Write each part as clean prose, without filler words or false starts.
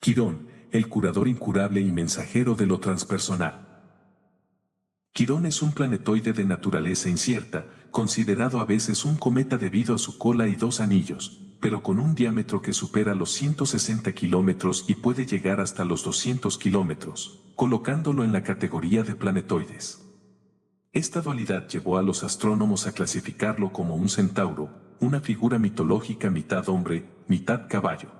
Quirón, el curador incurable y mensajero de lo transpersonal. Quirón es un planetoide de naturaleza incierta, considerado a veces un cometa debido a su cola y dos anillos, pero con un diámetro que supera los 160 kilómetros y puede llegar hasta los 200 kilómetros, colocándolo en la categoría de planetoides. Esta dualidad llevó a los astrónomos a clasificarlo como un centauro, una figura mitológica mitad hombre, mitad caballo.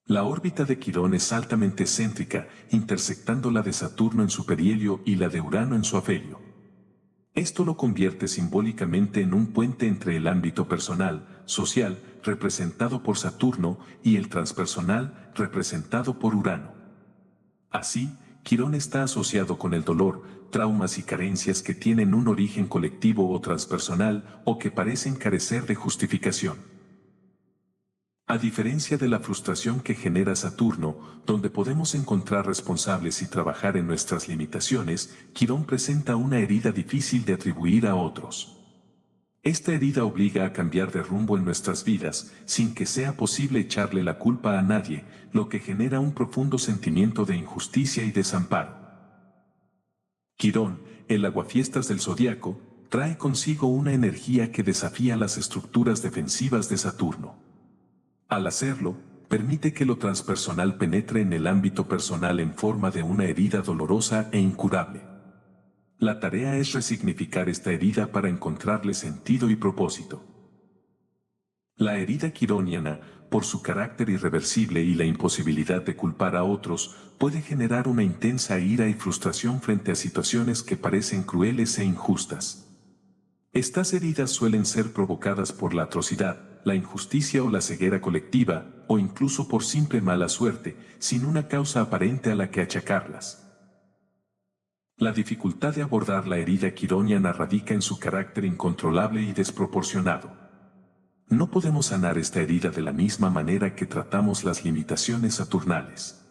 La órbita de Quirón es altamente céntrica, intersectando la de Saturno en su perihelio y la de Urano en su afelio. Esto lo convierte simbólicamente en un puente entre el ámbito personal, social, representado por Saturno, y el transpersonal, representado por Urano. Así, Quirón está asociado con el dolor, traumas y carencias que tienen un origen colectivo o transpersonal o que parecen carecer de justificación. A diferencia de la frustración que genera Saturno, donde podemos encontrar responsables y trabajar en nuestras limitaciones, Quirón presenta una herida difícil de atribuir a otros. Esta herida obliga a cambiar de rumbo en nuestras vidas, sin que sea posible echarle la culpa a nadie, lo que genera un profundo sentimiento de injusticia y desamparo. Quirón, el aguafiestas del zodiaco, trae consigo una energía que desafía las estructuras defensivas de Saturno. Al hacerlo, permite que lo transpersonal penetre en el ámbito personal en forma de una herida dolorosa e incurable. La tarea es resignificar esta herida para encontrarle sentido y propósito. La herida quironiana, por su carácter irreversible y la imposibilidad de culpar a otros, puede generar una intensa ira y frustración frente a situaciones que parecen crueles e injustas. Estas heridas suelen ser provocadas por la atrocidad, la injusticia o la ceguera colectiva, o incluso por simple mala suerte, sin una causa aparente a la que achacarlas. La dificultad de abordar la herida quironiana radica en su carácter incontrolable y desproporcionado. No podemos sanar esta herida de la misma manera que tratamos las limitaciones saturnales.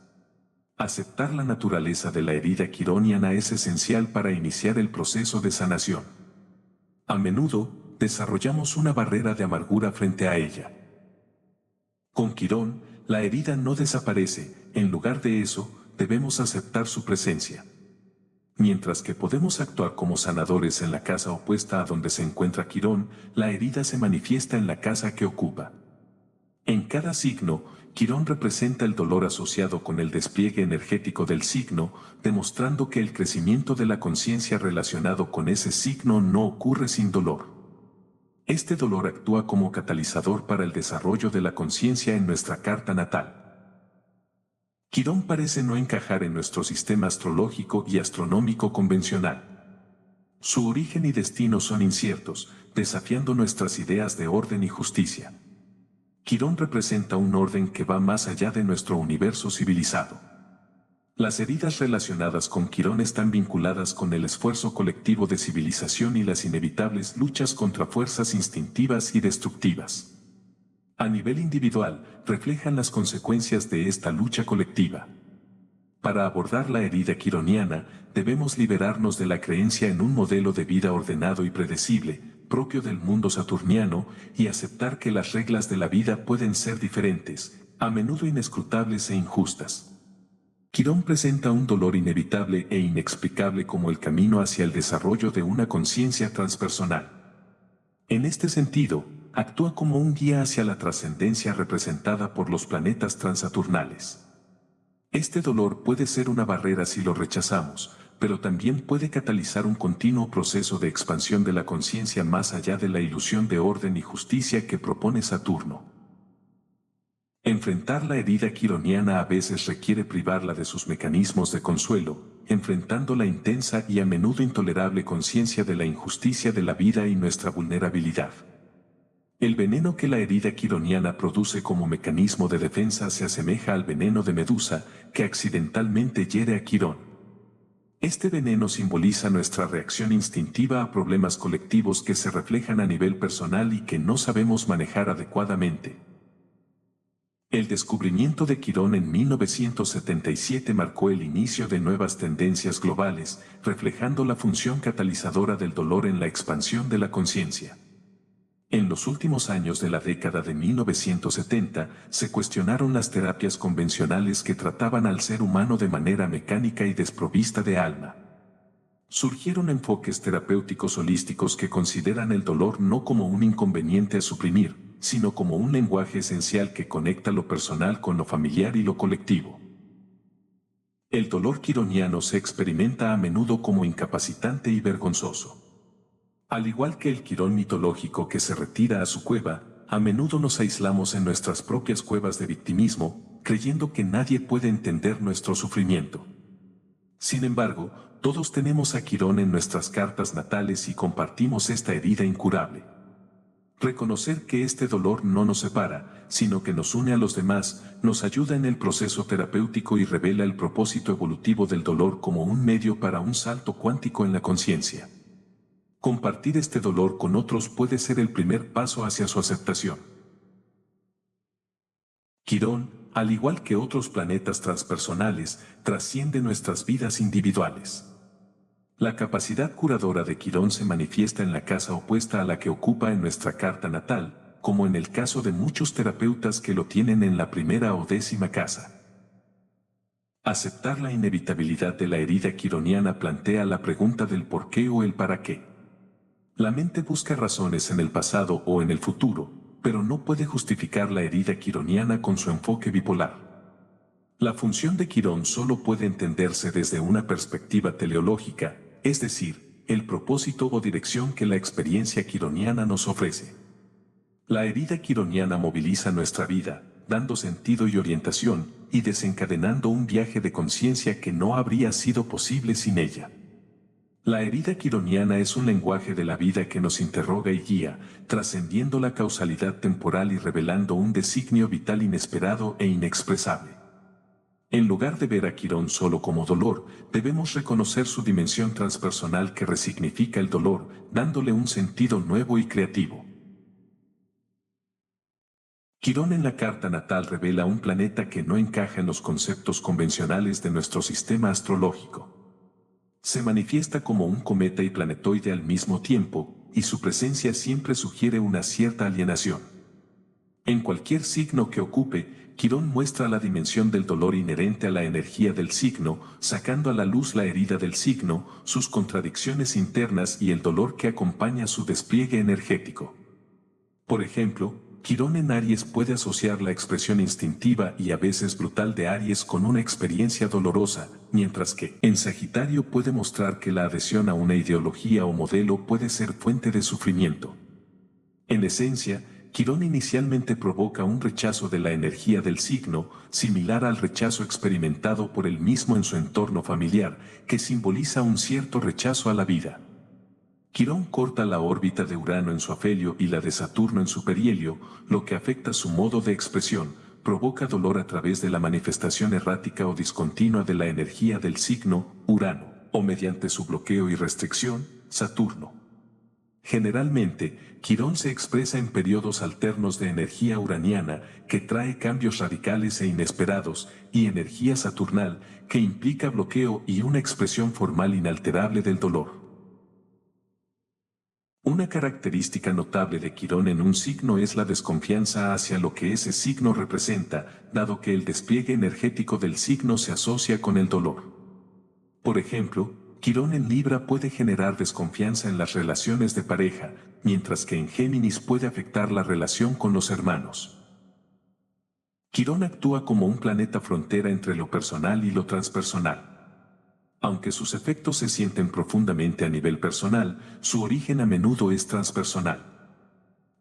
Aceptar la naturaleza de la herida quironiana es esencial para iniciar el proceso de sanación. A menudo, desarrollamos una barrera de amargura frente a ella. Con Quirón, la herida no desaparece, en lugar de eso, debemos aceptar su presencia. Mientras que podemos actuar como sanadores en la casa opuesta a donde se encuentra Quirón, la herida se manifiesta en la casa que ocupa. En cada signo, Quirón representa el dolor asociado con el despliegue energético del signo, demostrando que el crecimiento de la conciencia relacionado con ese signo no ocurre sin dolor. Este dolor actúa como catalizador para el desarrollo de la conciencia en nuestra carta natal. Quirón parece no encajar en nuestro sistema astrológico y astronómico convencional. Su origen y destino son inciertos, desafiando nuestras ideas de orden y justicia. Quirón representa un orden que va más allá de nuestro universo civilizado. Las heridas relacionadas con Quirón están vinculadas con el esfuerzo colectivo de civilización y las inevitables luchas contra fuerzas instintivas y destructivas. A nivel individual, reflejan las consecuencias de esta lucha colectiva. Para abordar la herida quironiana, debemos liberarnos de la creencia en un modelo de vida ordenado y predecible, propio del mundo saturniano, y aceptar que las reglas de la vida pueden ser diferentes, a menudo inescrutables e injustas. Quirón presenta un dolor inevitable e inexplicable como el camino hacia el desarrollo de una conciencia transpersonal. En este sentido, actúa como un guía hacia la trascendencia representada por los planetas transaturnales. Este dolor puede ser una barrera si lo rechazamos, pero también puede catalizar un continuo proceso de expansión de la conciencia más allá de la ilusión de orden y justicia que propone Saturno. Enfrentar la herida quironiana a veces requiere privarla de sus mecanismos de consuelo, enfrentando la intensa y a menudo intolerable conciencia de la injusticia de la vida y nuestra vulnerabilidad. El veneno que la herida quironiana produce como mecanismo de defensa se asemeja al veneno de Medusa, que accidentalmente hiere a Quirón. Este veneno simboliza nuestra reacción instintiva a problemas colectivos que se reflejan a nivel personal y que no sabemos manejar adecuadamente. El descubrimiento de Quirón en 1977 marcó el inicio de nuevas tendencias globales, reflejando la función catalizadora del dolor en la expansión de la conciencia. En los últimos años de la década de 1970, se cuestionaron las terapias convencionales que trataban al ser humano de manera mecánica y desprovista de alma. Surgieron enfoques terapéuticos holísticos que consideran el dolor no como un inconveniente a suprimir, sino como un lenguaje esencial que conecta lo personal con lo familiar y lo colectivo. El dolor quironiano se experimenta a menudo como incapacitante y vergonzoso. Al igual que el Quirón mitológico que se retira a su cueva, a menudo nos aislamos en nuestras propias cuevas de victimismo, creyendo que nadie puede entender nuestro sufrimiento. Sin embargo, todos tenemos a Quirón en nuestras cartas natales y compartimos esta herida incurable. Reconocer que este dolor no nos separa, sino que nos une a los demás, nos ayuda en el proceso terapéutico y revela el propósito evolutivo del dolor como un medio para un salto cuántico en la conciencia. Compartir este dolor con otros puede ser el primer paso hacia su aceptación. Quirón, al igual que otros planetas transpersonales, trasciende nuestras vidas individuales. La capacidad curadora de Quirón se manifiesta en la casa opuesta a la que ocupa en nuestra carta natal, como en el caso de muchos terapeutas que lo tienen en la primera o 10ª casa. Aceptar la inevitabilidad de la herida quironiana plantea la pregunta del por qué o el para qué. La mente busca razones en el pasado o en el futuro, pero no puede justificar la herida quironiana con su enfoque bipolar. La función de Quirón solo puede entenderse desde una perspectiva teleológica, es decir, el propósito o dirección que la experiencia quironiana nos ofrece. La herida quironiana moviliza nuestra vida, dando sentido y orientación, y desencadenando un viaje de conciencia que no habría sido posible sin ella. La herida quironiana es un lenguaje de la vida que nos interroga y guía, trascendiendo la causalidad temporal y revelando un designio vital inesperado e inexpresable. En lugar de ver a Quirón solo como dolor, debemos reconocer su dimensión transpersonal que resignifica el dolor, dándole un sentido nuevo y creativo. Quirón en la carta natal revela un planeta que no encaja en los conceptos convencionales de nuestro sistema astrológico. Se manifiesta como un cometa y planetoide al mismo tiempo, y su presencia siempre sugiere una cierta alienación. En cualquier signo que ocupe, Quirón muestra la dimensión del dolor inherente a la energía del signo, sacando a la luz la herida del signo, sus contradicciones internas y el dolor que acompaña su despliegue energético. Por ejemplo, Quirón en Aries puede asociar la expresión instintiva y a veces brutal de Aries con una experiencia dolorosa, mientras que en Sagitario puede mostrar que la adhesión a una ideología o modelo puede ser fuente de sufrimiento. En esencia, Quirón inicialmente provoca un rechazo de la energía del signo, similar al rechazo experimentado por él mismo en su entorno familiar, que simboliza un cierto rechazo a la vida. Quirón corta la órbita de Urano en su afelio y la de Saturno en su perihelio, lo que afecta su modo de expresión, provoca dolor a través de la manifestación errática o discontinua de la energía del signo, Urano, o mediante su bloqueo y restricción, Saturno. Generalmente, Quirón se expresa en periodos alternos de energía uraniana, que trae cambios radicales e inesperados, y energía saturnal, que implica bloqueo y una expresión formal inalterable del dolor. Una característica notable de Quirón en un signo es la desconfianza hacia lo que ese signo representa, dado que el despliegue energético del signo se asocia con el dolor. Por ejemplo, Quirón en Libra puede generar desconfianza en las relaciones de pareja, mientras que en Géminis puede afectar la relación con los hermanos. Quirón actúa como un planeta frontera entre lo personal y lo transpersonal. Aunque sus efectos se sienten profundamente a nivel personal, su origen a menudo es transpersonal.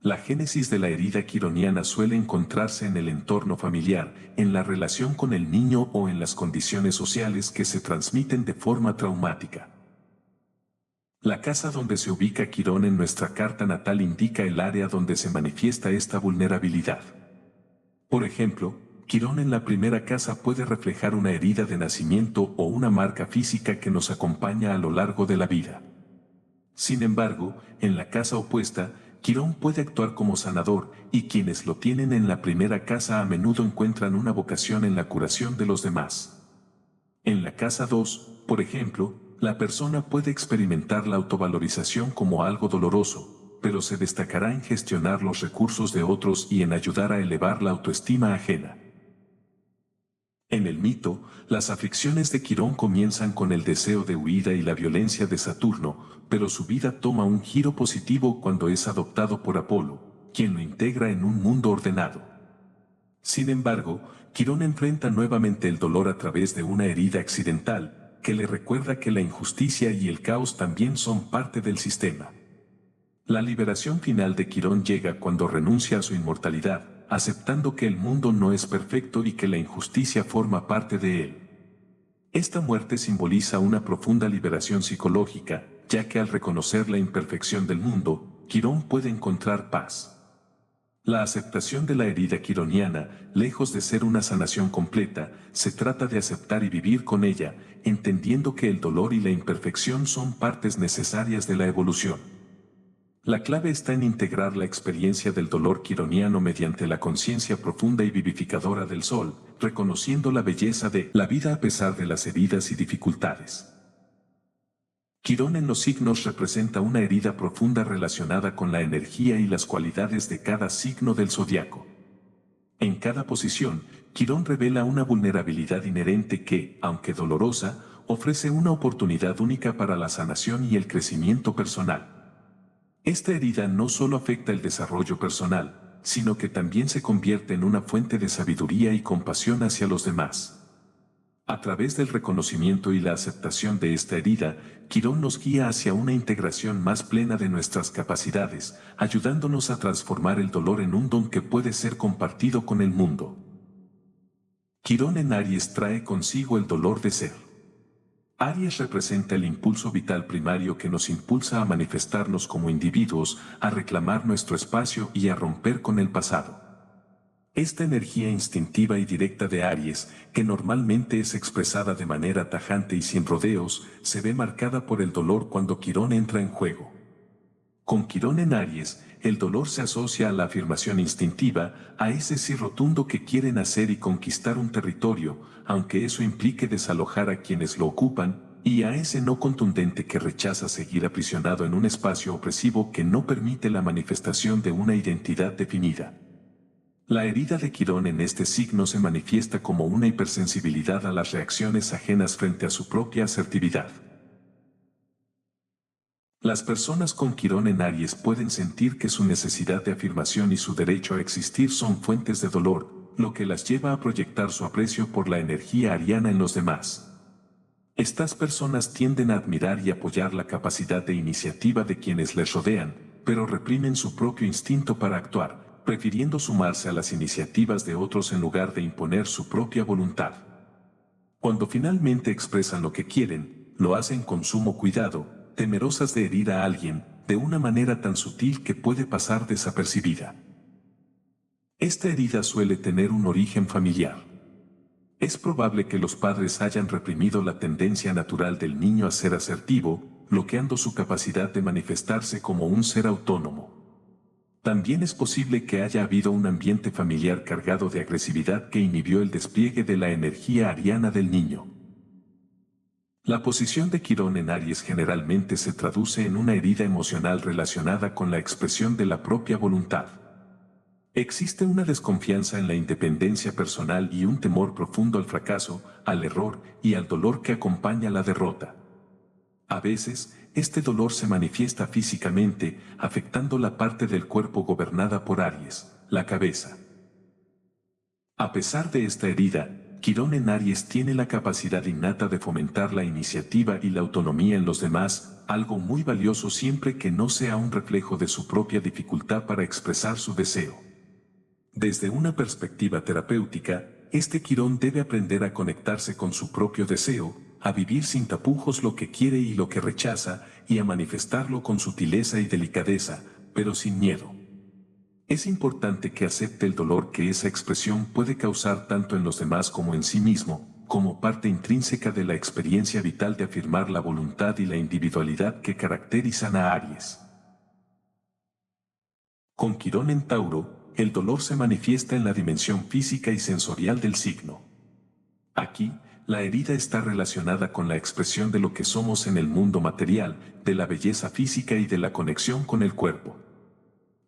La génesis de la herida quironiana suele encontrarse en el entorno familiar, en la relación con el niño o en las condiciones sociales que se transmiten de forma traumática. La casa donde se ubica Quirón en nuestra carta natal indica el área donde se manifiesta esta vulnerabilidad. Por ejemplo, Quirón en la primera casa puede reflejar una herida de nacimiento o una marca física que nos acompaña a lo largo de la vida. Sin embargo, en la casa opuesta, Quirón puede actuar como sanador, y quienes lo tienen en la primera casa a menudo encuentran una vocación en la curación de los demás. En la casa 2, por ejemplo, la persona puede experimentar la autovalorización como algo doloroso, pero se destacará en gestionar los recursos de otros y en ayudar a elevar la autoestima ajena. En el mito, las aflicciones de Quirón comienzan con el deseo de huida y la violencia de Saturno, pero su vida toma un giro positivo cuando es adoptado por Apolo, quien lo integra en un mundo ordenado. Sin embargo, Quirón enfrenta nuevamente el dolor a través de una herida accidental, que le recuerda que la injusticia y el caos también son parte del sistema. La liberación final de Quirón llega cuando renuncia a su inmortalidad, aceptando que el mundo no es perfecto y que la injusticia forma parte de él. Esta muerte simboliza una profunda liberación psicológica, ya que al reconocer la imperfección del mundo, Quirón puede encontrar paz. La aceptación de la herida quironiana, lejos de ser una sanación completa, se trata de aceptar y vivir con ella, entendiendo que el dolor y la imperfección son partes necesarias de la evolución. La clave está en integrar la experiencia del dolor quironiano mediante la conciencia profunda y vivificadora del sol, reconociendo la belleza de la vida a pesar de las heridas y dificultades. Quirón en los signos representa una herida profunda relacionada con la energía y las cualidades de cada signo del zodiaco. En cada posición, Quirón revela una vulnerabilidad inherente que, aunque dolorosa, ofrece una oportunidad única para la sanación y el crecimiento personal. Esta herida no solo afecta el desarrollo personal, sino que también se convierte en una fuente de sabiduría y compasión hacia los demás. A través del reconocimiento y la aceptación de esta herida, Quirón nos guía hacia una integración más plena de nuestras capacidades, ayudándonos a transformar el dolor en un don que puede ser compartido con el mundo. Quirón en Aries trae consigo el dolor de ser. Aries representa el impulso vital primario que nos impulsa a manifestarnos como individuos, a reclamar nuestro espacio y a romper con el pasado. Esta energía instintiva y directa de Aries, que normalmente es expresada de manera tajante y sin rodeos, se ve marcada por el dolor cuando Quirón entra en juego. Con Quirón en Aries, el dolor se asocia a la afirmación instintiva, a ese sí rotundo que quieren hacer y conquistar un territorio, aunque eso implique desalojar a quienes lo ocupan, y a ese no contundente que rechaza seguir aprisionado en un espacio opresivo que no permite la manifestación de una identidad definida. La herida de Quirón en este signo se manifiesta como una hipersensibilidad a las reacciones ajenas frente a su propia asertividad. Las personas con Quirón en Aries pueden sentir que su necesidad de afirmación y su derecho a existir son fuentes de dolor, lo que las lleva a proyectar su aprecio por la energía ariana en los demás. Estas personas tienden a admirar y apoyar la capacidad de iniciativa de quienes les rodean, pero reprimen su propio instinto para actuar, prefiriendo sumarse a las iniciativas de otros en lugar de imponer su propia voluntad. Cuando finalmente expresan lo que quieren, lo hacen con sumo cuidado, temerosas de herir a alguien, de una manera tan sutil que puede pasar desapercibida. Esta herida suele tener un origen familiar. Es probable que los padres hayan reprimido la tendencia natural del niño a ser asertivo, bloqueando su capacidad de manifestarse como un ser autónomo. También es posible que haya habido un ambiente familiar cargado de agresividad que inhibió el despliegue de la energía ariana del niño. La posición de Quirón en Aries generalmente se traduce en una herida emocional relacionada con la expresión de la propia voluntad. Existe una desconfianza en la independencia personal y un temor profundo al fracaso, al error y al dolor que acompaña la derrota. A veces, este dolor se manifiesta físicamente, afectando la parte del cuerpo gobernada por Aries, la cabeza. A pesar de esta herida, Quirón en Aries tiene la capacidad innata de fomentar la iniciativa y la autonomía en los demás, algo muy valioso siempre que no sea un reflejo de su propia dificultad para expresar su deseo. Desde una perspectiva terapéutica, este Quirón debe aprender a conectarse con su propio deseo, a vivir sin tapujos lo que quiere y lo que rechaza, y a manifestarlo con sutileza y delicadeza, pero sin miedo. Es importante que acepte el dolor que esa expresión puede causar tanto en los demás como en sí mismo, como parte intrínseca de la experiencia vital de afirmar la voluntad y la individualidad que caracterizan a Aries. Con Quirón en Tauro, el dolor se manifiesta en la dimensión física y sensorial del signo. Aquí, la herida está relacionada con la expresión de lo que somos en el mundo material, de la belleza física y de la conexión con el cuerpo.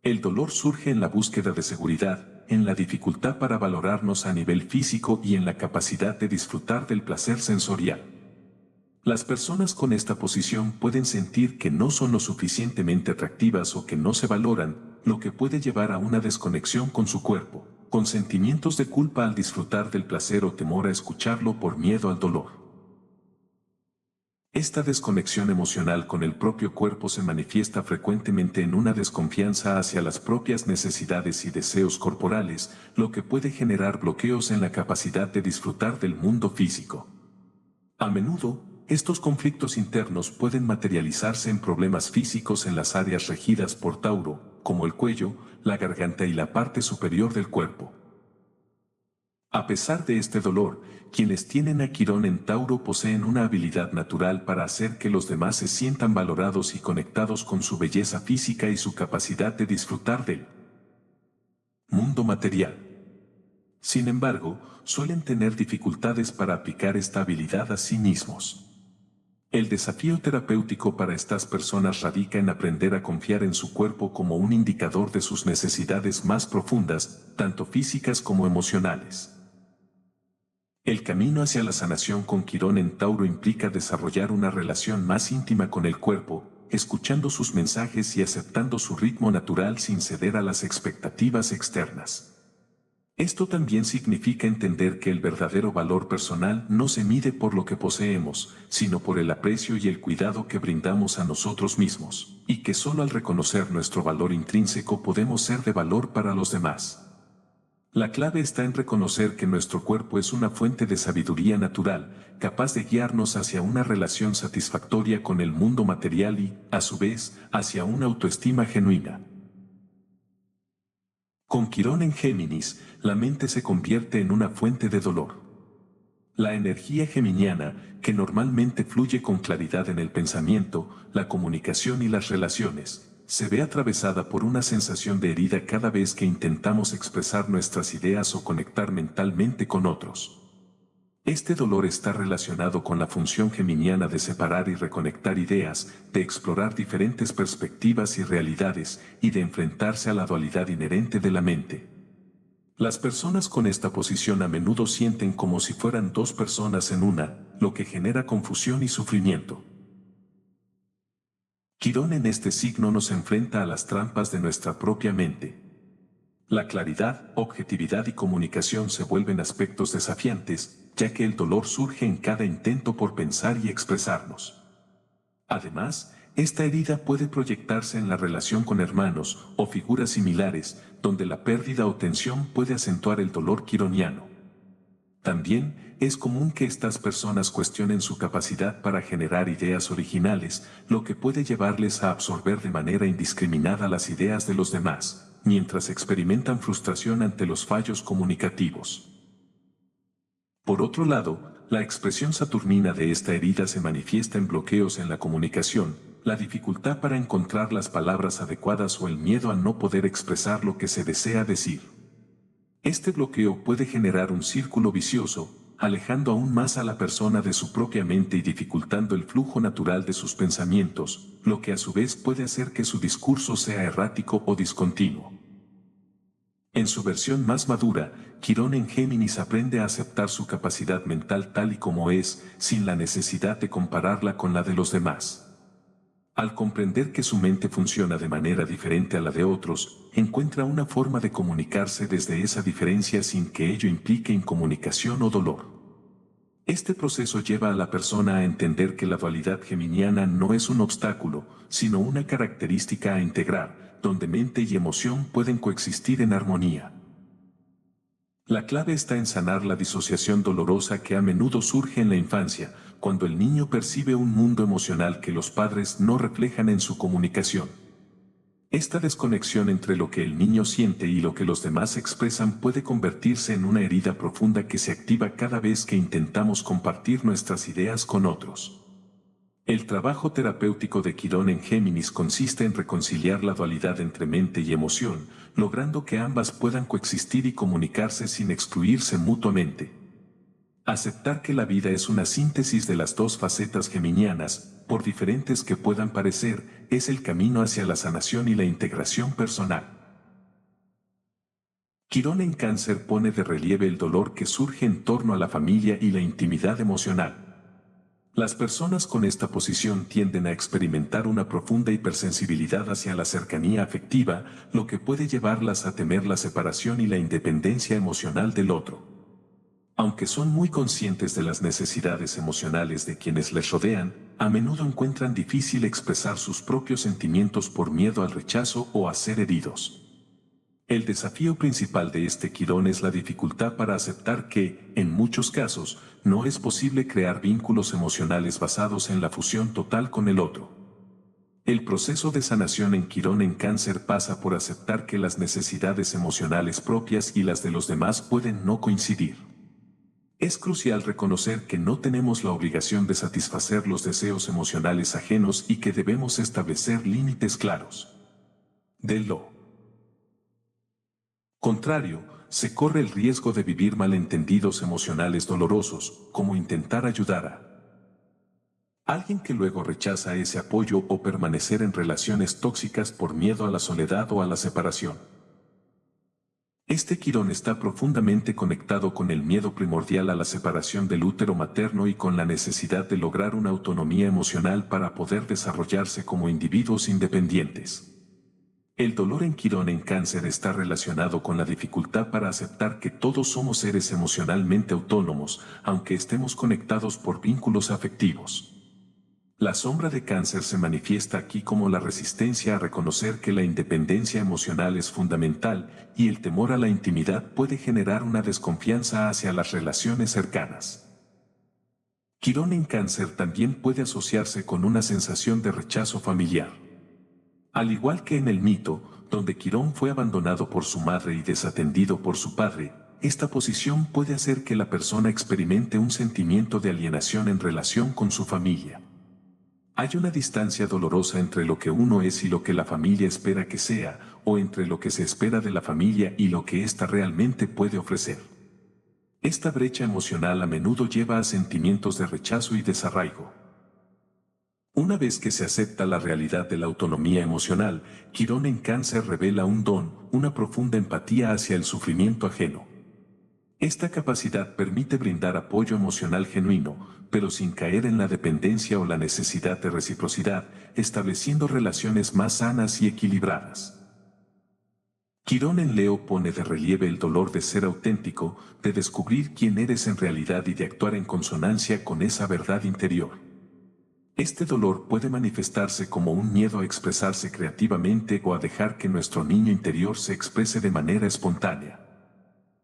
El dolor surge en la búsqueda de seguridad, en la dificultad para valorarnos a nivel físico y en la capacidad de disfrutar del placer sensorial. Las personas con esta posición pueden sentir que no son lo suficientemente atractivas o que no se valoran, lo que puede llevar a una desconexión con su cuerpo, con sentimientos de culpa al disfrutar del placer o temor a escucharlo por miedo al dolor. Esta desconexión emocional con el propio cuerpo se manifiesta frecuentemente en una desconfianza hacia las propias necesidades y deseos corporales, lo que puede generar bloqueos en la capacidad de disfrutar del mundo físico. A menudo, estos conflictos internos pueden materializarse en problemas físicos en las áreas regidas por Tauro, como el cuello, la garganta y la parte superior del cuerpo. A pesar de este dolor, quienes tienen a Quirón en Tauro poseen una habilidad natural para hacer que los demás se sientan valorados y conectados con su belleza física y su capacidad de disfrutar del mundo material. Sin embargo, suelen tener dificultades para aplicar esta habilidad a sí mismos. El desafío terapéutico para estas personas radica en aprender a confiar en su cuerpo como un indicador de sus necesidades más profundas, tanto físicas como emocionales. El camino hacia la sanación con Quirón en Tauro implica desarrollar una relación más íntima con el cuerpo, escuchando sus mensajes y aceptando su ritmo natural sin ceder a las expectativas externas. Esto también significa entender que el verdadero valor personal no se mide por lo que poseemos, sino por el aprecio y el cuidado que brindamos a nosotros mismos, y que solo al reconocer nuestro valor intrínseco podemos ser de valor para los demás. La clave está en reconocer que nuestro cuerpo es una fuente de sabiduría natural, capaz de guiarnos hacia una relación satisfactoria con el mundo material y, a su vez, hacia una autoestima genuina. Con Quirón en Géminis, la mente se convierte en una fuente de dolor. La energía geminiana, que normalmente fluye con claridad en el pensamiento, la comunicación y las relaciones, se ve atravesada por una sensación de herida cada vez que intentamos expresar nuestras ideas o conectar mentalmente con otros. Este dolor está relacionado con la función geminiana de separar y reconectar ideas, de explorar diferentes perspectivas y realidades, y de enfrentarse a la dualidad inherente de la mente. Las personas con esta posición a menudo sienten como si fueran dos personas en una, lo que genera confusión y sufrimiento. Quirón en este signo nos enfrenta a las trampas de nuestra propia mente. La claridad, objetividad y comunicación se vuelven aspectos desafiantes, ya que el dolor surge en cada intento por pensar y expresarnos. Además, esta herida puede proyectarse en la relación con hermanos o figuras similares, donde la pérdida o tensión puede acentuar el dolor quironiano. También es común que estas personas cuestionen su capacidad para generar ideas originales, lo que puede llevarles a absorber de manera indiscriminada las ideas de los demás, mientras experimentan frustración ante los fallos comunicativos. Por otro lado, la expresión saturnina de esta herida se manifiesta en bloqueos en la comunicación, la dificultad para encontrar las palabras adecuadas o el miedo a no poder expresar lo que se desea decir. Este bloqueo puede generar un círculo vicioso, alejando aún más a la persona de su propia mente y dificultando el flujo natural de sus pensamientos, lo que a su vez puede hacer que su discurso sea errático o discontinuo. En su versión más madura, Quirón en Géminis aprende a aceptar su capacidad mental tal y como es, sin la necesidad de compararla con la de los demás. Al comprender que su mente funciona de manera diferente a la de otros, encuentra una forma de comunicarse desde esa diferencia sin que ello implique incomunicación o dolor. Este proceso lleva a la persona a entender que la dualidad geminiana no es un obstáculo, sino una característica a integrar, donde mente y emoción pueden coexistir en armonía. La clave está en sanar la disociación dolorosa que a menudo surge en la infancia, cuando el niño percibe un mundo emocional que los padres no reflejan en su comunicación. Esta desconexión entre lo que el niño siente y lo que los demás expresan puede convertirse en una herida profunda que se activa cada vez que intentamos compartir nuestras ideas con otros. El trabajo terapéutico de Quirón en Géminis consiste en reconciliar la dualidad entre mente y emoción, logrando que ambas puedan coexistir y comunicarse sin excluirse mutuamente. Aceptar que la vida es una síntesis de las dos facetas geminianas, por diferentes que puedan parecer, es el camino hacia la sanación y la integración personal. Quirón en Cáncer pone de relieve el dolor que surge en torno a la familia y la intimidad emocional. Las personas con esta posición tienden a experimentar una profunda hipersensibilidad hacia la cercanía afectiva, lo que puede llevarlas a temer la separación y la independencia emocional del otro. Aunque son muy conscientes de las necesidades emocionales de quienes les rodean, a menudo encuentran difícil expresar sus propios sentimientos por miedo al rechazo o a ser heridos. El desafío principal de este Quirón es la dificultad para aceptar que, en muchos casos, no es posible crear vínculos emocionales basados en la fusión total con el otro. El proceso de sanación en Quirón en Cáncer pasa por aceptar que las necesidades emocionales propias y las de los demás pueden no coincidir. Es crucial reconocer que no tenemos la obligación de satisfacer los deseos emocionales ajenos y que debemos establecer límites claros. De lo contrario, se corre el riesgo de vivir malentendidos emocionales dolorosos, como intentar ayudar a alguien que luego rechaza ese apoyo o permanecer en relaciones tóxicas por miedo a la soledad o a la separación. Este Quirón está profundamente conectado con el miedo primordial a la separación del útero materno y con la necesidad de lograr una autonomía emocional para poder desarrollarse como individuos independientes. El dolor en Quirón en Cáncer está relacionado con la dificultad para aceptar que todos somos seres emocionalmente autónomos, aunque estemos conectados por vínculos afectivos. La sombra de Cáncer se manifiesta aquí como la resistencia a reconocer que la independencia emocional es fundamental y el temor a la intimidad puede generar una desconfianza hacia las relaciones cercanas. Quirón en Cáncer también puede asociarse con una sensación de rechazo familiar. Al igual que en el mito, donde Quirón fue abandonado por su madre y desatendido por su padre, esta posición puede hacer que la persona experimente un sentimiento de alienación en relación con su familia. Hay una distancia dolorosa entre lo que uno es y lo que la familia espera que sea, o entre lo que se espera de la familia y lo que ésta realmente puede ofrecer. Esta brecha emocional a menudo lleva a sentimientos de rechazo y desarraigo. Una vez que se acepta la realidad de la autonomía emocional, Quirón en Cáncer revela un don, una profunda empatía hacia el sufrimiento ajeno. Esta capacidad permite brindar apoyo emocional genuino, pero sin caer en la dependencia o la necesidad de reciprocidad, estableciendo relaciones más sanas y equilibradas. Quirón en Leo pone de relieve el dolor de ser auténtico, de descubrir quién eres en realidad y de actuar en consonancia con esa verdad interior. Este dolor puede manifestarse como un miedo a expresarse creativamente o a dejar que nuestro niño interior se exprese de manera espontánea.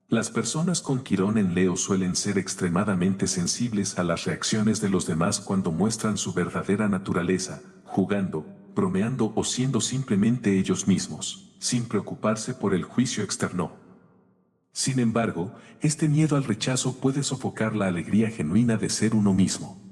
Las personas con Quirón en Leo suelen ser extremadamente sensibles a las reacciones de los demás cuando muestran su verdadera naturaleza, jugando, bromeando o siendo simplemente ellos mismos, sin preocuparse por el juicio externo. Sin embargo, este miedo al rechazo puede sofocar la alegría genuina de ser uno mismo.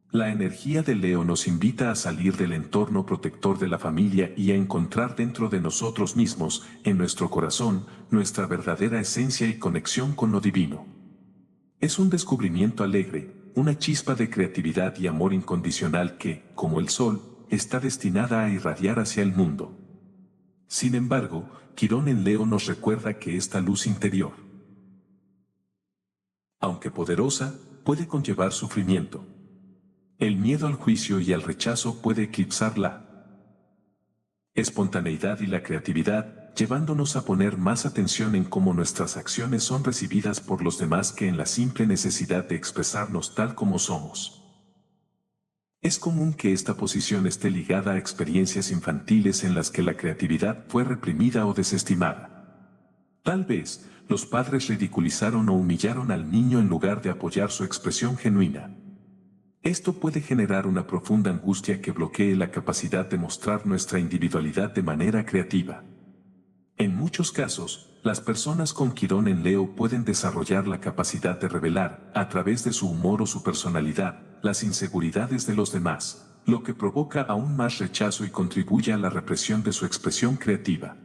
La energía de Leo nos invita a salir del entorno protector de la familia y a encontrar dentro de nosotros mismos, en nuestro corazón, nuestra verdadera esencia y conexión con lo divino. Es un descubrimiento alegre, una chispa de creatividad y amor incondicional que, como el sol, está destinada a irradiar hacia el mundo. Sin embargo, Quirón en Leo nos recuerda que esta luz interior, aunque poderosa, puede conllevar sufrimiento. El miedo al juicio y al rechazo puede eclipsar la espontaneidad y la creatividad, llevándonos a poner más atención en cómo nuestras acciones son recibidas por los demás que en la simple necesidad de expresarnos tal como somos. Es común que esta posición esté ligada a experiencias infantiles en las que la creatividad fue reprimida o desestimada. Tal vez, los padres ridiculizaron o humillaron al niño en lugar de apoyar su expresión genuina. Esto puede generar una profunda angustia que bloquee la capacidad de mostrar nuestra individualidad de manera creativa. En muchos casos, las personas con Quirón en Leo pueden desarrollar la capacidad de revelar, a través de su humor o su personalidad, las inseguridades de los demás, lo que provoca aún más rechazo y contribuye a la represión de su expresión creativa.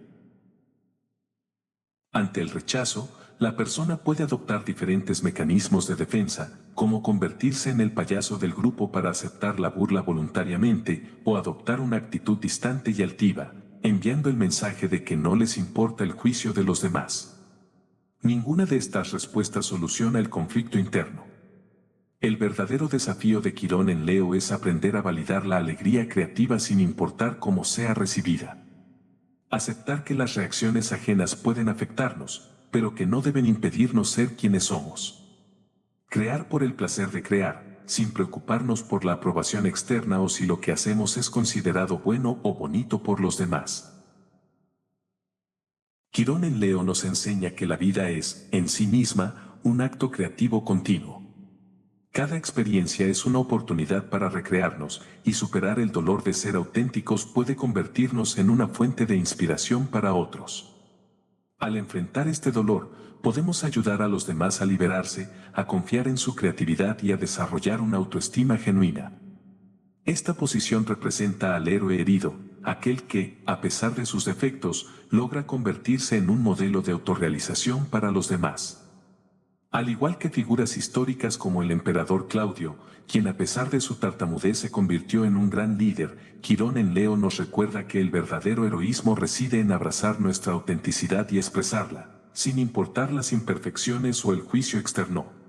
Ante el rechazo, la persona puede adoptar diferentes mecanismos de defensa, como convertirse en el payaso del grupo para aceptar la burla voluntariamente, o adoptar una actitud distante y altiva, enviando el mensaje de que no les importa el juicio de los demás. Ninguna de estas respuestas soluciona el conflicto interno. El verdadero desafío de Quirón en Leo es aprender a validar la alegría creativa sin importar cómo sea recibida. Aceptar que las reacciones ajenas pueden afectarnos, pero que no deben impedirnos ser quienes somos. Crear por el placer de crear, sin preocuparnos por la aprobación externa o si lo que hacemos es considerado bueno o bonito por los demás. Quirón en Leo nos enseña que la vida es, en sí misma, un acto creativo continuo. Cada experiencia es una oportunidad para recrearnos, y superar el dolor de ser auténticos puede convertirnos en una fuente de inspiración para otros. Al enfrentar este dolor, podemos ayudar a los demás a liberarse, a confiar en su creatividad y a desarrollar una autoestima genuina. Esta posición representa al héroe herido, aquel que, a pesar de sus defectos, logra convertirse en un modelo de autorrealización para los demás. Al igual que figuras históricas como el emperador Claudio, quien a pesar de su tartamudez se convirtió en un gran líder, Quirón en Leo nos recuerda que el verdadero heroísmo reside en abrazar nuestra autenticidad y expresarla, sin importar las imperfecciones o el juicio externo.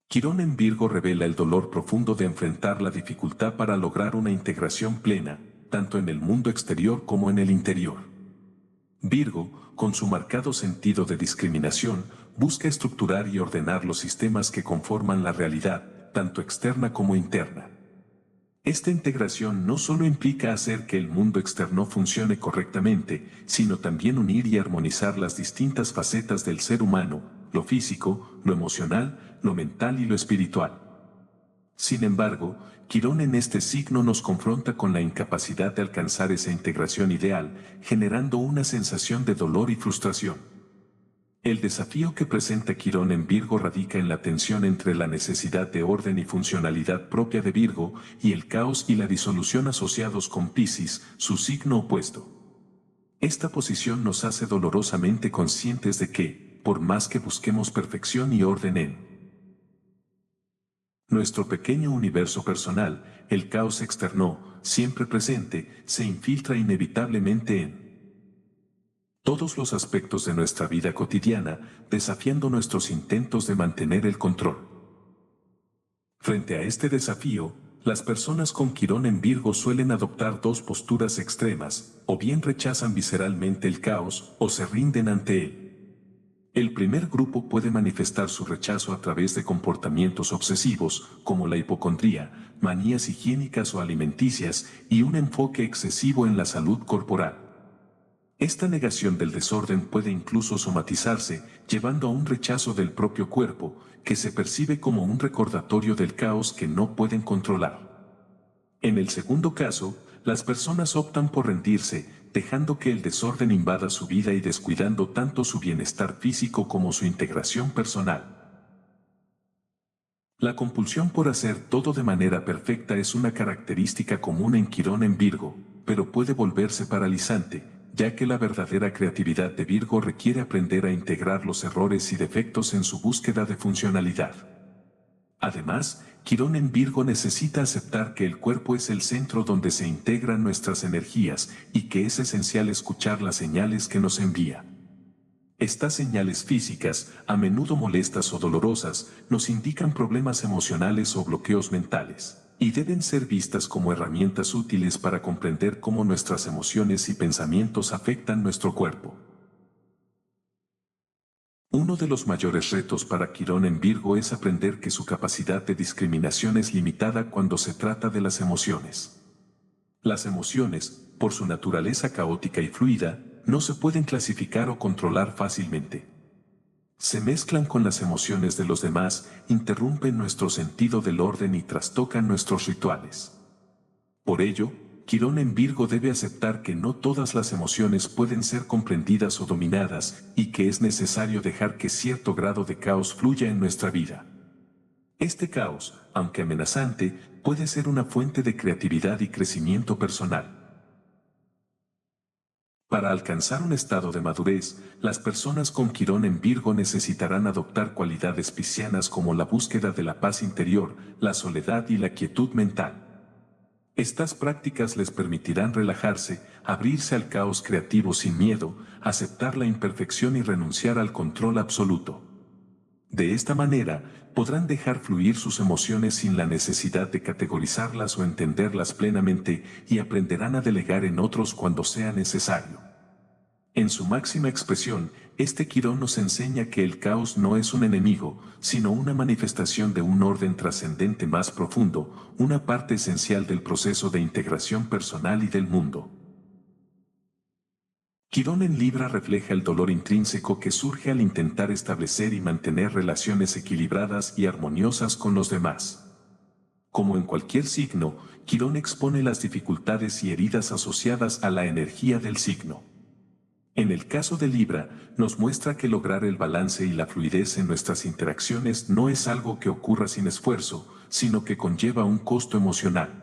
Quirón en Virgo revela el dolor profundo de enfrentar la dificultad para lograr una integración plena, tanto en el mundo exterior como en el interior. Virgo, con su marcado sentido de discriminación, busca estructurar y ordenar los sistemas que conforman la realidad, tanto externa como interna. Esta integración no solo implica hacer que el mundo externo funcione correctamente, sino también unir y armonizar las distintas facetas del ser humano, lo físico, lo emocional, lo mental y lo espiritual. Sin embargo, Quirón en este signo nos confronta con la incapacidad de alcanzar esa integración ideal, generando una sensación de dolor y frustración. El desafío que presenta Quirón en Virgo radica en la tensión entre la necesidad de orden y funcionalidad propia de Virgo y el caos y la disolución asociados con Piscis, su signo opuesto. Esta posición nos hace dolorosamente conscientes de que, por más que busquemos perfección y orden en nuestro pequeño universo personal, el caos externo, siempre presente, se infiltra inevitablemente en todos los aspectos de nuestra vida cotidiana, desafiando nuestros intentos de mantener el control. Frente a este desafío, las personas con Quirón en Virgo suelen adoptar dos posturas extremas, o bien rechazan visceralmente el caos, o se rinden ante él. El primer grupo puede manifestar su rechazo a través de comportamientos obsesivos, como la hipocondría, manías higiénicas o alimenticias, y un enfoque excesivo en la salud corporal. Esta negación del desorden puede incluso somatizarse, llevando a un rechazo del propio cuerpo, que se percibe como un recordatorio del caos que no pueden controlar. En el segundo caso, las personas optan por rendirse, dejando que el desorden invada su vida y descuidando tanto su bienestar físico como su integración personal. La compulsión por hacer todo de manera perfecta es una característica común en Quirón en Virgo, pero puede volverse paralizante, ya que la verdadera creatividad de Virgo requiere aprender a integrar los errores y defectos en su búsqueda de funcionalidad. Además, Quirón en Virgo necesita aceptar que el cuerpo es el centro donde se integran nuestras energías y que es esencial escuchar las señales que nos envía. Estas señales físicas, a menudo molestas o dolorosas, nos indican problemas emocionales o bloqueos mentales, y deben ser vistas como herramientas útiles para comprender cómo nuestras emociones y pensamientos afectan nuestro cuerpo. Uno de los mayores retos para Quirón en Virgo es aprender que su capacidad de discriminación es limitada cuando se trata de las emociones. Las emociones, por su naturaleza caótica y fluida, no se pueden clasificar o controlar fácilmente. Se mezclan con las emociones de los demás, interrumpen nuestro sentido del orden y trastocan nuestros rituales. Por ello, Quirón en Virgo debe aceptar que no todas las emociones pueden ser comprendidas o dominadas, y que es necesario dejar que cierto grado de caos fluya en nuestra vida. Este caos, aunque amenazante, puede ser una fuente de creatividad y crecimiento personal. Para alcanzar un estado de madurez, las personas con Quirón en Virgo necesitarán adoptar cualidades piscianas como la búsqueda de la paz interior, la soledad y la quietud mental. Estas prácticas les permitirán relajarse, abrirse al caos creativo sin miedo, aceptar la imperfección y renunciar al control absoluto. De esta manera, podrán dejar fluir sus emociones sin la necesidad de categorizarlas o entenderlas plenamente y aprenderán a delegar en otros cuando sea necesario. En su máxima expresión, este Quirón nos enseña que el caos no es un enemigo, sino una manifestación de un orden trascendente más profundo, una parte esencial del proceso de integración personal y del mundo. Quirón en Libra refleja el dolor intrínseco que surge al intentar establecer y mantener relaciones equilibradas y armoniosas con los demás. Como en cualquier signo, Quirón expone las dificultades y heridas asociadas a la energía del signo. En el caso de Libra, nos muestra que lograr el balance y la fluidez en nuestras interacciones no es algo que ocurra sin esfuerzo, sino que conlleva un costo emocional.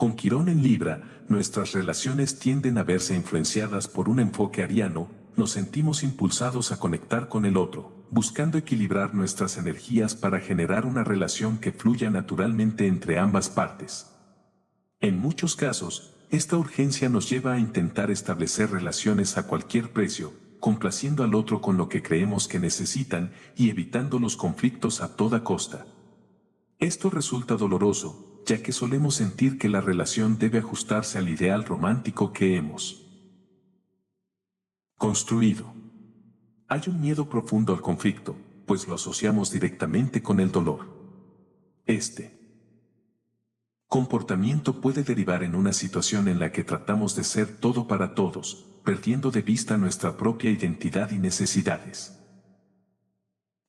Con Quirón en Libra, nuestras relaciones tienden a verse influenciadas por un enfoque ariano, nos sentimos impulsados a conectar con el otro, buscando equilibrar nuestras energías para generar una relación que fluya naturalmente entre ambas partes. En muchos casos, esta urgencia nos lleva a intentar establecer relaciones a cualquier precio, complaciendo al otro con lo que creemos que necesitan y evitando los conflictos a toda costa. Esto resulta doloroso, ya que solemos sentir que la relación debe ajustarse al ideal romántico que hemos construido. Hay un miedo profundo al conflicto, pues lo asociamos directamente con el dolor. Este comportamiento puede derivar en una situación en la que tratamos de ser todo para todos, perdiendo de vista nuestra propia identidad y necesidades.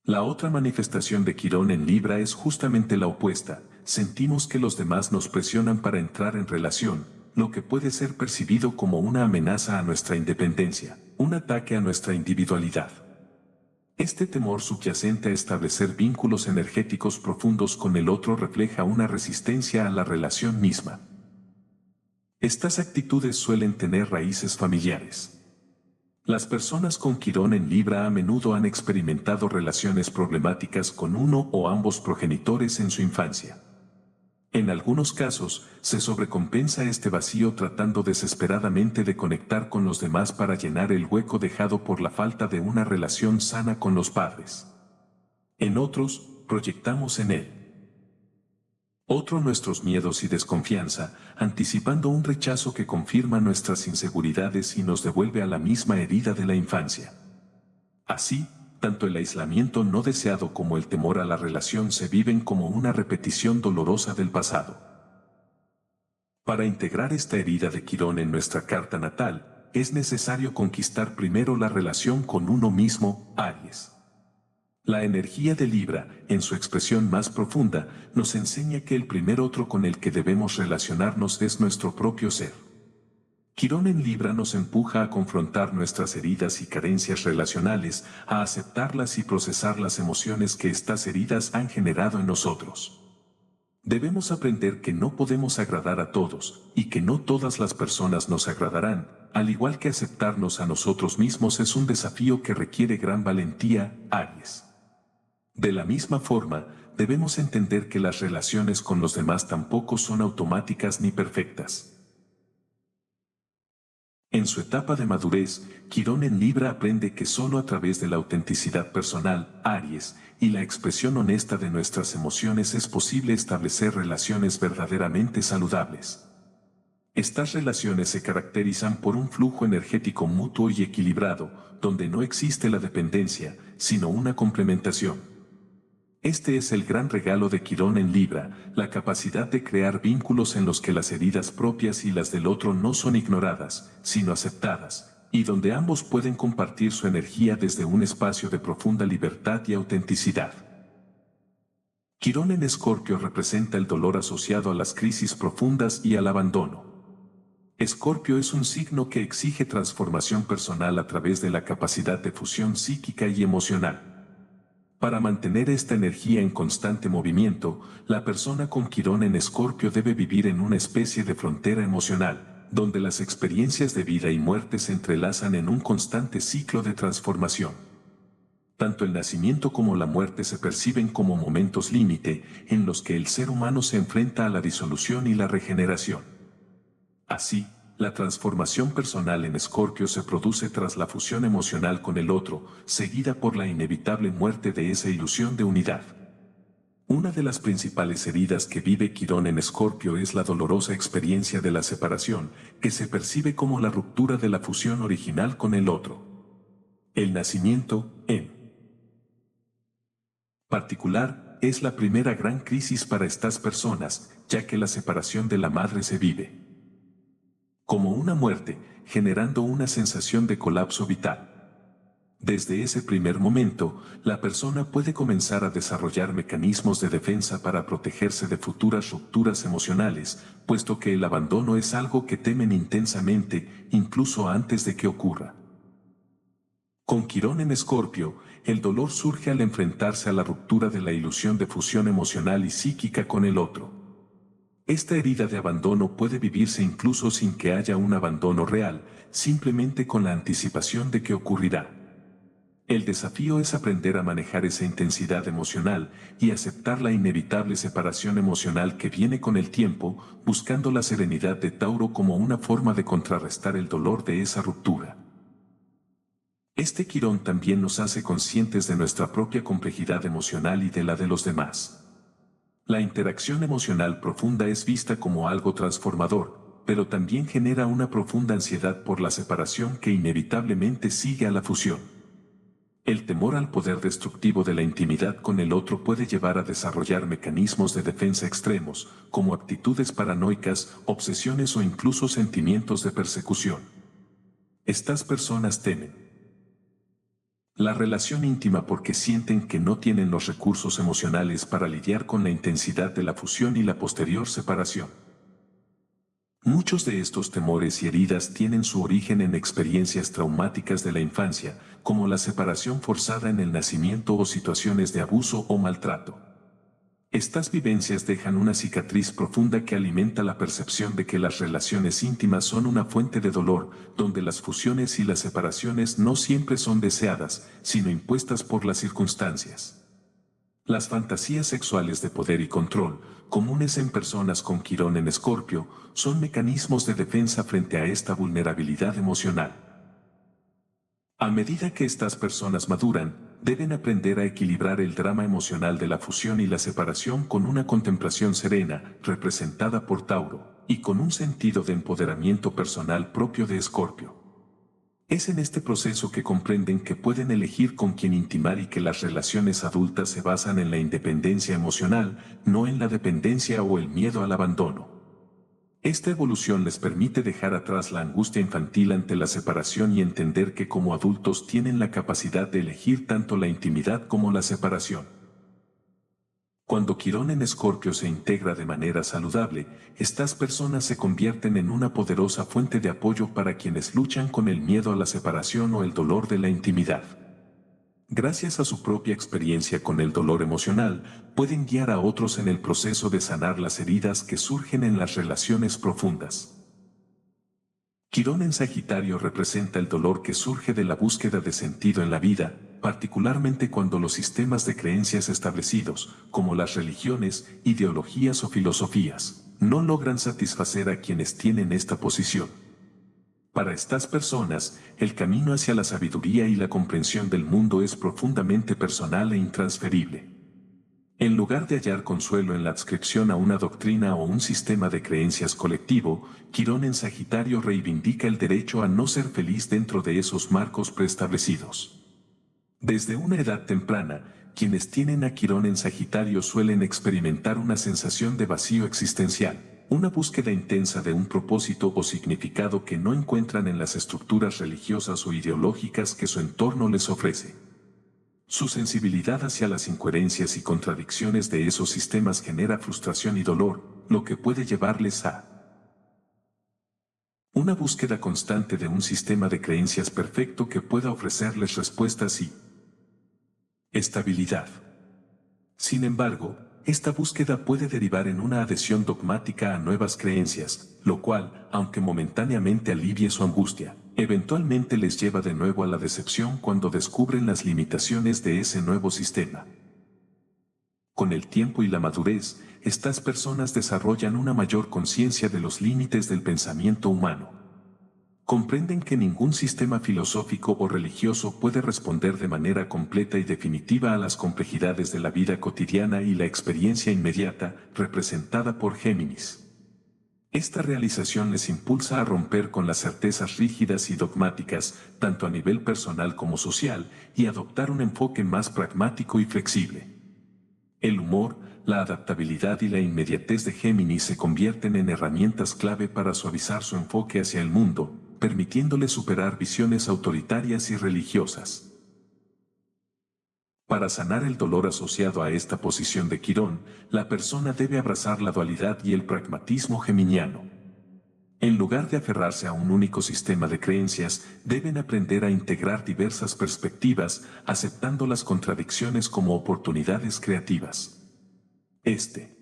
La otra manifestación de Quirón en Libra es justamente la opuesta. Sentimos que los demás nos presionan para entrar en relación, lo que puede ser percibido como una amenaza a nuestra independencia, un ataque a nuestra individualidad. Este temor subyacente a establecer vínculos energéticos profundos con el otro refleja una resistencia a la relación misma. Estas actitudes suelen tener raíces familiares. Las personas con Quirón en Libra a menudo han experimentado relaciones problemáticas con uno o ambos progenitores en su infancia. En algunos casos, se sobrecompensa este vacío tratando desesperadamente de conectar con los demás para llenar el hueco dejado por la falta de una relación sana con los padres. En otros, proyectamos en él otro nuestros miedos y desconfianza, anticipando un rechazo que confirma nuestras inseguridades y nos devuelve a la misma herida de la infancia. Así, tanto el aislamiento no deseado como el temor a la relación se viven como una repetición dolorosa del pasado. Para integrar esta herida de Quirón en nuestra carta natal, es necesario conquistar primero la relación con uno mismo, Aries. La energía de Libra, en su expresión más profunda, nos enseña que el primer otro con el que debemos relacionarnos es nuestro propio ser. Quirón en Libra nos empuja a confrontar nuestras heridas y carencias relacionales, a aceptarlas y procesar las emociones que estas heridas han generado en nosotros. Debemos aprender que no podemos agradar a todos, y que no todas las personas nos agradarán, al igual que aceptarnos a nosotros mismos es un desafío que requiere gran valentía, Aries. De la misma forma, debemos entender que las relaciones con los demás tampoco son automáticas ni perfectas. En su etapa de madurez, Quirón en Libra aprende que solo a través de la autenticidad personal, Aries, y la expresión honesta de nuestras emociones es posible establecer relaciones verdaderamente saludables. Estas relaciones se caracterizan por un flujo energético mutuo y equilibrado, donde no existe la dependencia, sino una complementación. Este es el gran regalo de Quirón en Libra, la capacidad de crear vínculos en los que las heridas propias y las del otro no son ignoradas, sino aceptadas, y donde ambos pueden compartir su energía desde un espacio de profunda libertad y autenticidad. Quirón en Escorpio representa el dolor asociado a las crisis profundas y al abandono. Escorpio es un signo que exige transformación personal a través de la capacidad de fusión psíquica y emocional. Para mantener esta energía en constante movimiento, la persona con Quirón en Escorpio debe vivir en una especie de frontera emocional, donde las experiencias de vida y muerte se entrelazan en un constante ciclo de transformación. Tanto el nacimiento como la muerte se perciben como momentos límite en los que el ser humano se enfrenta a la disolución y la regeneración. Así, la transformación personal en Escorpio se produce tras la fusión emocional con el otro, seguida por la inevitable muerte de esa ilusión de unidad. Una de las principales heridas que vive Quirón en Escorpio es la dolorosa experiencia de la separación, que se percibe como la ruptura de la fusión original con el otro. El nacimiento, en particular, es la primera gran crisis para estas personas, ya que la separación de la madre se vive como una muerte, generando una sensación de colapso vital. Desde ese primer momento, la persona puede comenzar a desarrollar mecanismos de defensa para protegerse de futuras rupturas emocionales, puesto que el abandono es algo que temen intensamente, incluso antes de que ocurra. Con Quirón en Escorpio, el dolor surge al enfrentarse a la ruptura de la ilusión de fusión emocional y psíquica con el otro. Esta herida de abandono puede vivirse incluso sin que haya un abandono real, simplemente con la anticipación de que ocurrirá. El desafío es aprender a manejar esa intensidad emocional y aceptar la inevitable separación emocional que viene con el tiempo, buscando la serenidad de Tauro como una forma de contrarrestar el dolor de esa ruptura. Este Quirón también nos hace conscientes de nuestra propia complejidad emocional y de la de los demás. La interacción emocional profunda es vista como algo transformador, pero también genera una profunda ansiedad por la separación que inevitablemente sigue a la fusión. El temor al poder destructivo de la intimidad con el otro puede llevar a desarrollar mecanismos de defensa extremos, como actitudes paranoicas, obsesiones o incluso sentimientos de persecución. Estas personas temen la relación íntima porque sienten que no tienen los recursos emocionales para lidiar con la intensidad de la fusión y la posterior separación. Muchos de estos temores y heridas tienen su origen en experiencias traumáticas de la infancia, como la separación forzada en el nacimiento o situaciones de abuso o maltrato. Estas vivencias dejan una cicatriz profunda que alimenta la percepción de que las relaciones íntimas son una fuente de dolor, donde las fusiones y las separaciones no siempre son deseadas, sino impuestas por las circunstancias. Las fantasías sexuales de poder y control, comunes en personas con Quirón en Escorpio, son mecanismos de defensa frente a esta vulnerabilidad emocional. A medida que estas personas maduran, deben aprender a equilibrar el drama emocional de la fusión y la separación con una contemplación serena, representada por Tauro, y con un sentido de empoderamiento personal propio de Escorpio. Es en este proceso que comprenden que pueden elegir con quién intimar y que las relaciones adultas se basan en la independencia emocional, no en la dependencia o el miedo al abandono. Esta evolución les permite dejar atrás la angustia infantil ante la separación y entender que como adultos tienen la capacidad de elegir tanto la intimidad como la separación. Cuando Quirón en Escorpio se integra de manera saludable, estas personas se convierten en una poderosa fuente de apoyo para quienes luchan con el miedo a la separación o el dolor de la intimidad. Gracias a su propia experiencia con el dolor emocional, pueden guiar a otros en el proceso de sanar las heridas que surgen en las relaciones profundas. Quirón en Sagitario representa el dolor que surge de la búsqueda de sentido en la vida, particularmente cuando los sistemas de creencias establecidos, como las religiones, ideologías o filosofías, no logran satisfacer a quienes tienen esta posición. Para estas personas, el camino hacia la sabiduría y la comprensión del mundo es profundamente personal e intransferible. En lugar de hallar consuelo en la adscripción a una doctrina o un sistema de creencias colectivo, Quirón en Sagitario reivindica el derecho a no ser feliz dentro de esos marcos preestablecidos. Desde una edad temprana, quienes tienen a Quirón en Sagitario suelen experimentar una sensación de vacío existencial, una búsqueda intensa de un propósito o significado que no encuentran en las estructuras religiosas o ideológicas que su entorno les ofrece. Su sensibilidad hacia las incoherencias y contradicciones de esos sistemas genera frustración y dolor, lo que puede llevarles a una búsqueda constante de un sistema de creencias perfecto que pueda ofrecerles respuestas y estabilidad. Sin embargo, esta búsqueda puede derivar en una adhesión dogmática a nuevas creencias, lo cual, aunque momentáneamente alivie su angustia, Eventualmente les lleva de nuevo a la decepción cuando descubren las limitaciones de ese nuevo sistema. Con el tiempo y la madurez, estas personas desarrollan una mayor conciencia de los límites del pensamiento humano. Comprenden que ningún sistema filosófico o religioso puede responder de manera completa y definitiva a las complejidades de la vida cotidiana y la experiencia inmediata, representada por Géminis. Esta realización les impulsa a romper con las certezas rígidas y dogmáticas, tanto a nivel personal como social, y adoptar un enfoque más pragmático y flexible. El humor, la adaptabilidad y la inmediatez de Géminis se convierten en herramientas clave para suavizar su enfoque hacia el mundo, permitiéndole superar visiones autoritarias y religiosas. Para sanar el dolor asociado a esta posición de Quirón, la persona debe abrazar la dualidad y el pragmatismo geminiano. En lugar de aferrarse a un único sistema de creencias, deben aprender a integrar diversas perspectivas, aceptando las contradicciones como oportunidades creativas. Este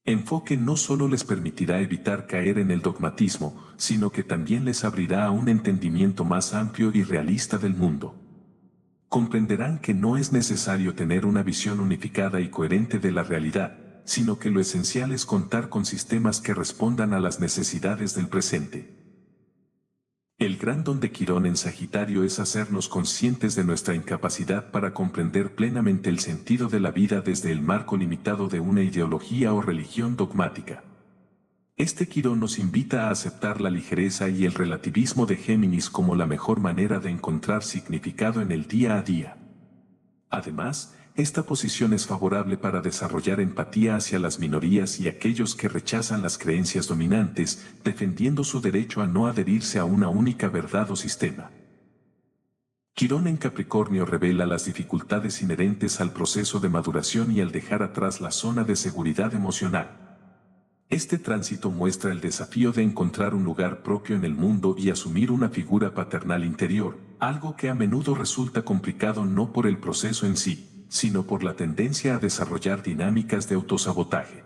enfoque no solo les permitirá evitar caer en el dogmatismo, sino que también les abrirá a un entendimiento más amplio y realista del mundo. Comprenderán que no es necesario tener una visión unificada y coherente de la realidad, sino que lo esencial es contar con sistemas que respondan a las necesidades del presente. El gran don de Quirón en Sagitario es hacernos conscientes de nuestra incapacidad para comprender plenamente el sentido de la vida desde el marco limitado de una ideología o religión dogmática. Este Quirón nos invita a aceptar la ligereza y el relativismo de Géminis como la mejor manera de encontrar significado en el día a día. Además, esta posición es favorable para desarrollar empatía hacia las minorías y aquellos que rechazan las creencias dominantes, defendiendo su derecho a no adherirse a una única verdad o sistema. Quirón en Capricornio revela las dificultades inherentes al proceso de maduración y al dejar atrás la zona de seguridad emocional. Este tránsito muestra el desafío de encontrar un lugar propio en el mundo y asumir una figura paternal interior, algo que a menudo resulta complicado no por el proceso en sí, sino por la tendencia a desarrollar dinámicas de autosabotaje.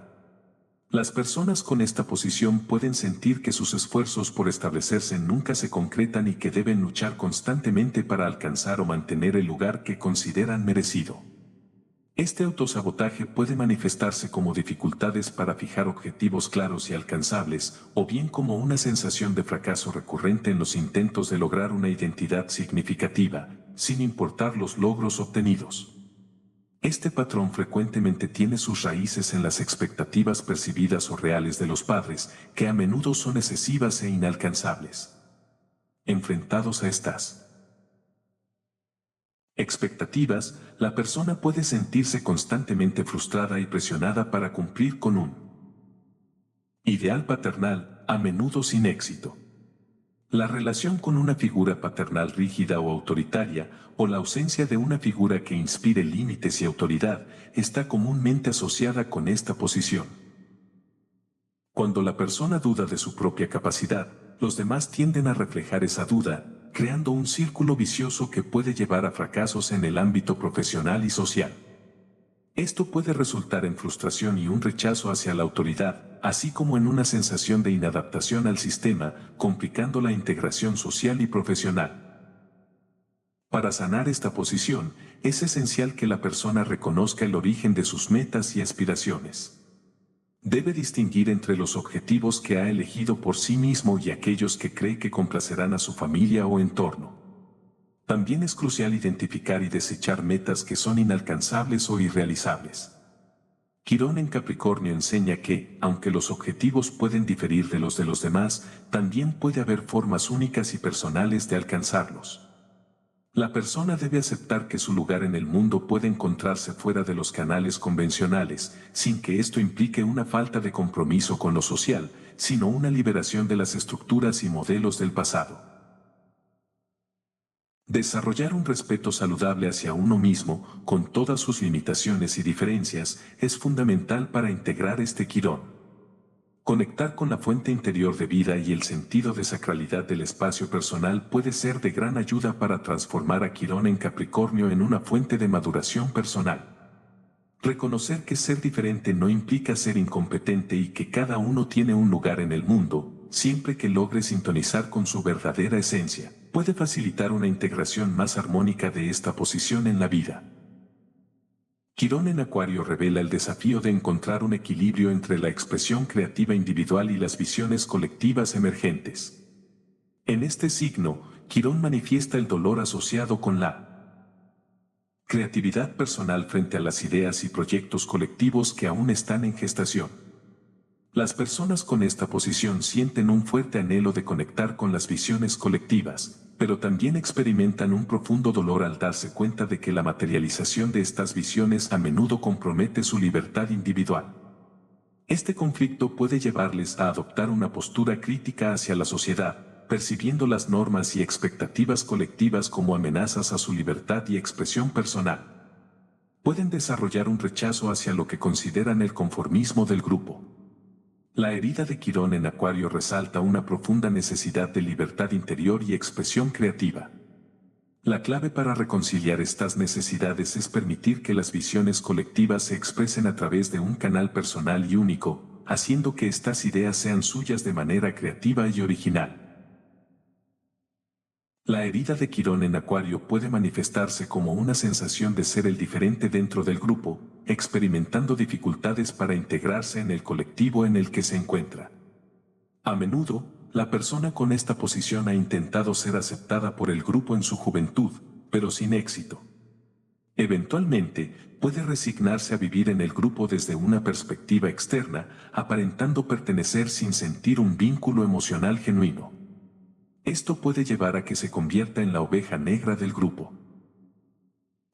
Las personas con esta posición pueden sentir que sus esfuerzos por establecerse nunca se concretan y que deben luchar constantemente para alcanzar o mantener el lugar que consideran merecido. Este autosabotaje puede manifestarse como dificultades para fijar objetivos claros y alcanzables, o bien como una sensación de fracaso recurrente en los intentos de lograr una identidad significativa, sin importar los logros obtenidos. Este patrón frecuentemente tiene sus raíces en las expectativas percibidas o reales de los padres, que a menudo son excesivas e inalcanzables. Enfrentados a estas expectativas, la persona puede sentirse constantemente frustrada y presionada para cumplir con un ideal paternal, a menudo sin éxito. La relación con una figura paternal rígida o autoritaria, o la ausencia de una figura que inspire límites y autoridad, está comúnmente asociada con esta posición. Cuando la persona duda de su propia capacidad, los demás tienden a reflejar esa duda, creando un círculo vicioso que puede llevar a fracasos en el ámbito profesional y social. Esto puede resultar en frustración y un rechazo hacia la autoridad, así como en una sensación de inadaptación al sistema, complicando la integración social y profesional. Para sanar esta posición, es esencial que la persona reconozca el origen de sus metas y aspiraciones. Debe distinguir entre los objetivos que ha elegido por sí mismo y aquellos que cree que complacerán a su familia o entorno. También es crucial identificar y desechar metas que son inalcanzables o irrealizables. Quirón en Capricornio enseña que, aunque los objetivos pueden diferir de los demás, también puede haber formas únicas y personales de alcanzarlos. La persona debe aceptar que su lugar en el mundo puede encontrarse fuera de los canales convencionales, sin que esto implique una falta de compromiso con lo social, sino una liberación de las estructuras y modelos del pasado. Desarrollar un respeto saludable hacia uno mismo, con todas sus limitaciones y diferencias, es fundamental para integrar este quirón. Conectar con la fuente interior de vida y el sentido de sacralidad del espacio personal puede ser de gran ayuda para transformar a Quirón en Capricornio en una fuente de maduración personal. Reconocer que ser diferente no implica ser incompetente y que cada uno tiene un lugar en el mundo, siempre que logre sintonizar con su verdadera esencia, puede facilitar una integración más armónica de esta posición en la vida. Quirón en Acuario revela el desafío de encontrar un equilibrio entre la expresión creativa individual y las visiones colectivas emergentes. En este signo, Quirón manifiesta el dolor asociado con la creatividad personal frente a las ideas y proyectos colectivos que aún están en gestación. Las personas con esta posición sienten un fuerte anhelo de conectar con las visiones colectivas, pero también experimentan un profundo dolor al darse cuenta de que la materialización de estas visiones a menudo compromete su libertad individual. Este conflicto puede llevarles a adoptar una postura crítica hacia la sociedad, percibiendo las normas y expectativas colectivas como amenazas a su libertad y expresión personal. Pueden desarrollar un rechazo hacia lo que consideran el conformismo del grupo. La herida de Quirón en Acuario resalta una profunda necesidad de libertad interior y expresión creativa. La clave para reconciliar estas necesidades es permitir que las visiones colectivas se expresen a través de un canal personal y único, haciendo que estas ideas sean suyas de manera creativa y original. La herida de Quirón en Acuario puede manifestarse como una sensación de ser el diferente dentro del grupo, experimentando dificultades para integrarse en el colectivo en el que se encuentra. A menudo, la persona con esta posición ha intentado ser aceptada por el grupo en su juventud, pero sin éxito. Eventualmente, puede resignarse a vivir en el grupo desde una perspectiva externa, aparentando pertenecer sin sentir un vínculo emocional genuino. Esto puede llevar a que se convierta en la oveja negra del grupo.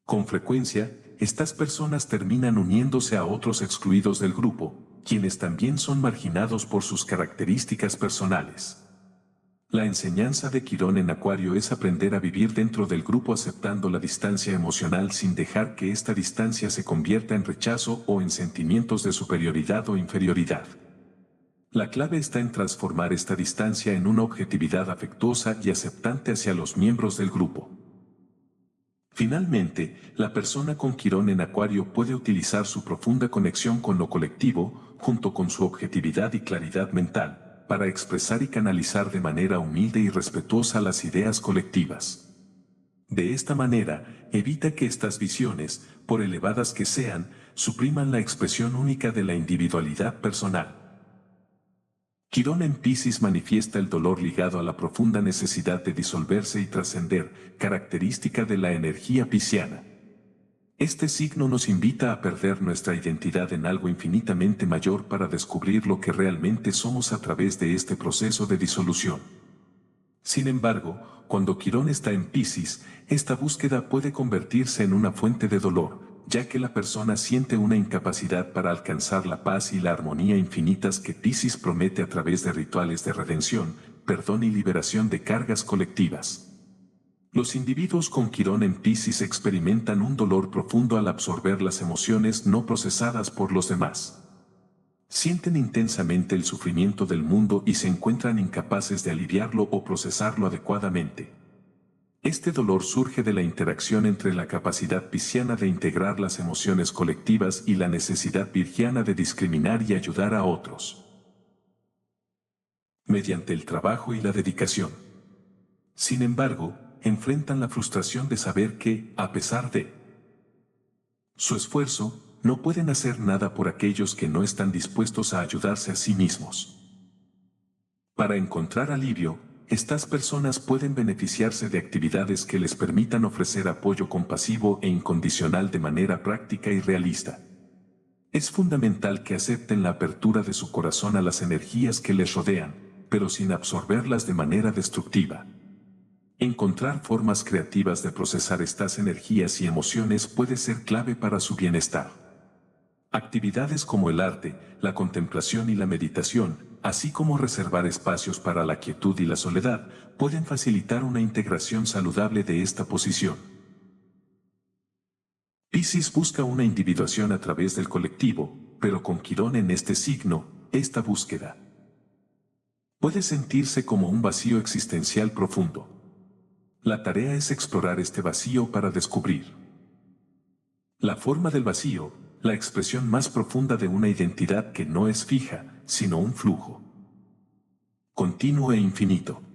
Con frecuencia, estas personas terminan uniéndose a otros excluidos del grupo, quienes también son marginados por sus características personales. La enseñanza de Quirón en Acuario es aprender a vivir dentro del grupo aceptando la distancia emocional sin dejar que esta distancia se convierta en rechazo o en sentimientos de superioridad o inferioridad. La clave está en transformar esta distancia en una objetividad afectuosa y aceptante hacia los miembros del grupo. Finalmente, la persona con Quirón en Acuario puede utilizar su profunda conexión con lo colectivo, junto con su objetividad y claridad mental, para expresar y canalizar de manera humilde y respetuosa las ideas colectivas. De esta manera, evita que estas visiones, por elevadas que sean, supriman la expresión única de la individualidad personal. Quirón en Piscis manifiesta el dolor ligado a la profunda necesidad de disolverse y trascender, característica de la energía pisciana. Este signo nos invita a perder nuestra identidad en algo infinitamente mayor para descubrir lo que realmente somos a través de este proceso de disolución. Sin embargo, cuando Quirón está en Piscis, esta búsqueda puede convertirse en una fuente de dolor, ya que la persona siente una incapacidad para alcanzar la paz y la armonía infinitas que Piscis promete a través de rituales de redención, perdón y liberación de cargas colectivas. Los individuos con Quirón en Piscis experimentan un dolor profundo al absorber las emociones no procesadas por los demás. Sienten intensamente el sufrimiento del mundo y se encuentran incapaces de aliviarlo o procesarlo adecuadamente. Este dolor surge de la interacción entre la capacidad pisciana de integrar las emociones colectivas y la necesidad virgiana de discriminar y ayudar a otros. Mediante el trabajo y la dedicación. Sin embargo, enfrentan la frustración de saber que, a pesar de su esfuerzo, no pueden hacer nada por aquellos que no están dispuestos a ayudarse a sí mismos. Para encontrar alivio, estas personas pueden beneficiarse de actividades que les permitan ofrecer apoyo compasivo e incondicional de manera práctica y realista. Es fundamental que acepten la apertura de su corazón a las energías que les rodean, pero sin absorberlas de manera destructiva. Encontrar formas creativas de procesar estas energías y emociones puede ser clave para su bienestar. Actividades como el arte, la contemplación y la meditación, así como reservar espacios para la quietud y la soledad, pueden facilitar una integración saludable de esta posición. Piscis busca una individuación a través del colectivo, pero con Quirón en este signo, esta búsqueda puede sentirse como un vacío existencial profundo. La tarea es explorar este vacío para descubrir la forma del vacío, la expresión más profunda de una identidad que no es fija, sino un flujo. continuo e infinito.